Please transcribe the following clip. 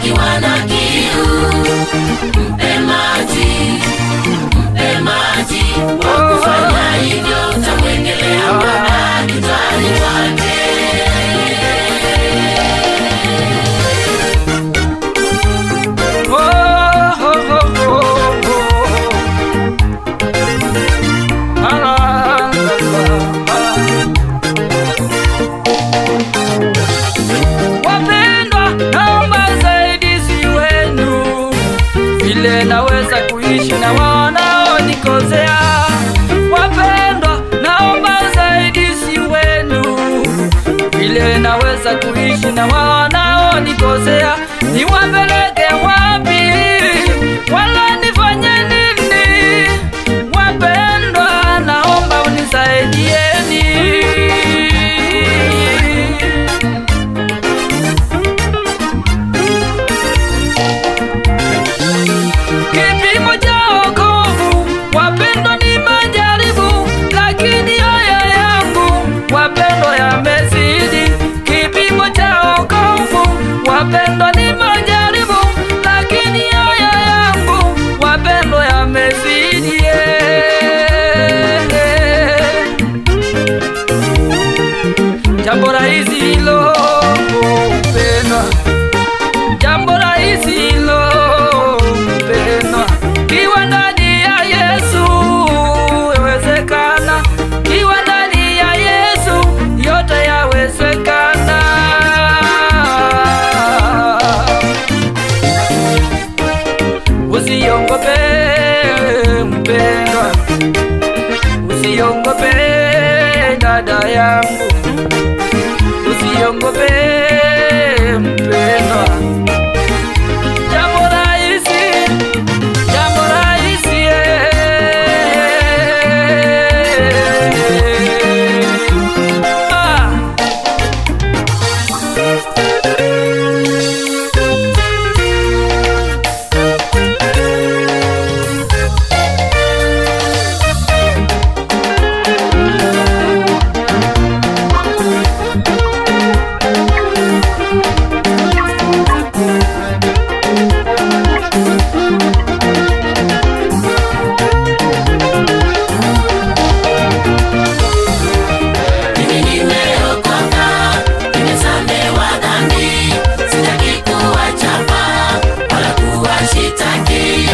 akiwa na kiu, mpe maji, mpe maji. Kwa kufanya hivyo utamwendelea Bwana kichwani mwake. Naweza kuishi na wanaonikosea. Wapendwa, naomba usaidizi wenu. Vile naweza kuishi na wanaonikosea, niwapeleke wapi? Wala nifanye nini? Wapendwa, naomba unisaidieni. Kipimo cha wokovu, wapendwa, ni majaribu, lakini haya yangu, wapendwa, yamezidi. Kipimo cha wokovu, wapendwa, ni majaribu, lakini haya yangu, wapendwa, yamezidi. Jambo rahisi hilo, mpendwa, jambo rahisi hilo, mpendwa. Kiwa ndani ya Yesu yawezekana, kiwa ndani ya Yesu yote yawezekana. Usiogope mpendwa, usiogope dada yangu, usiogope mpendwa. Jambo rahisi, jambo rahisi, Sitaki kuwachapa wala kuwashitaki.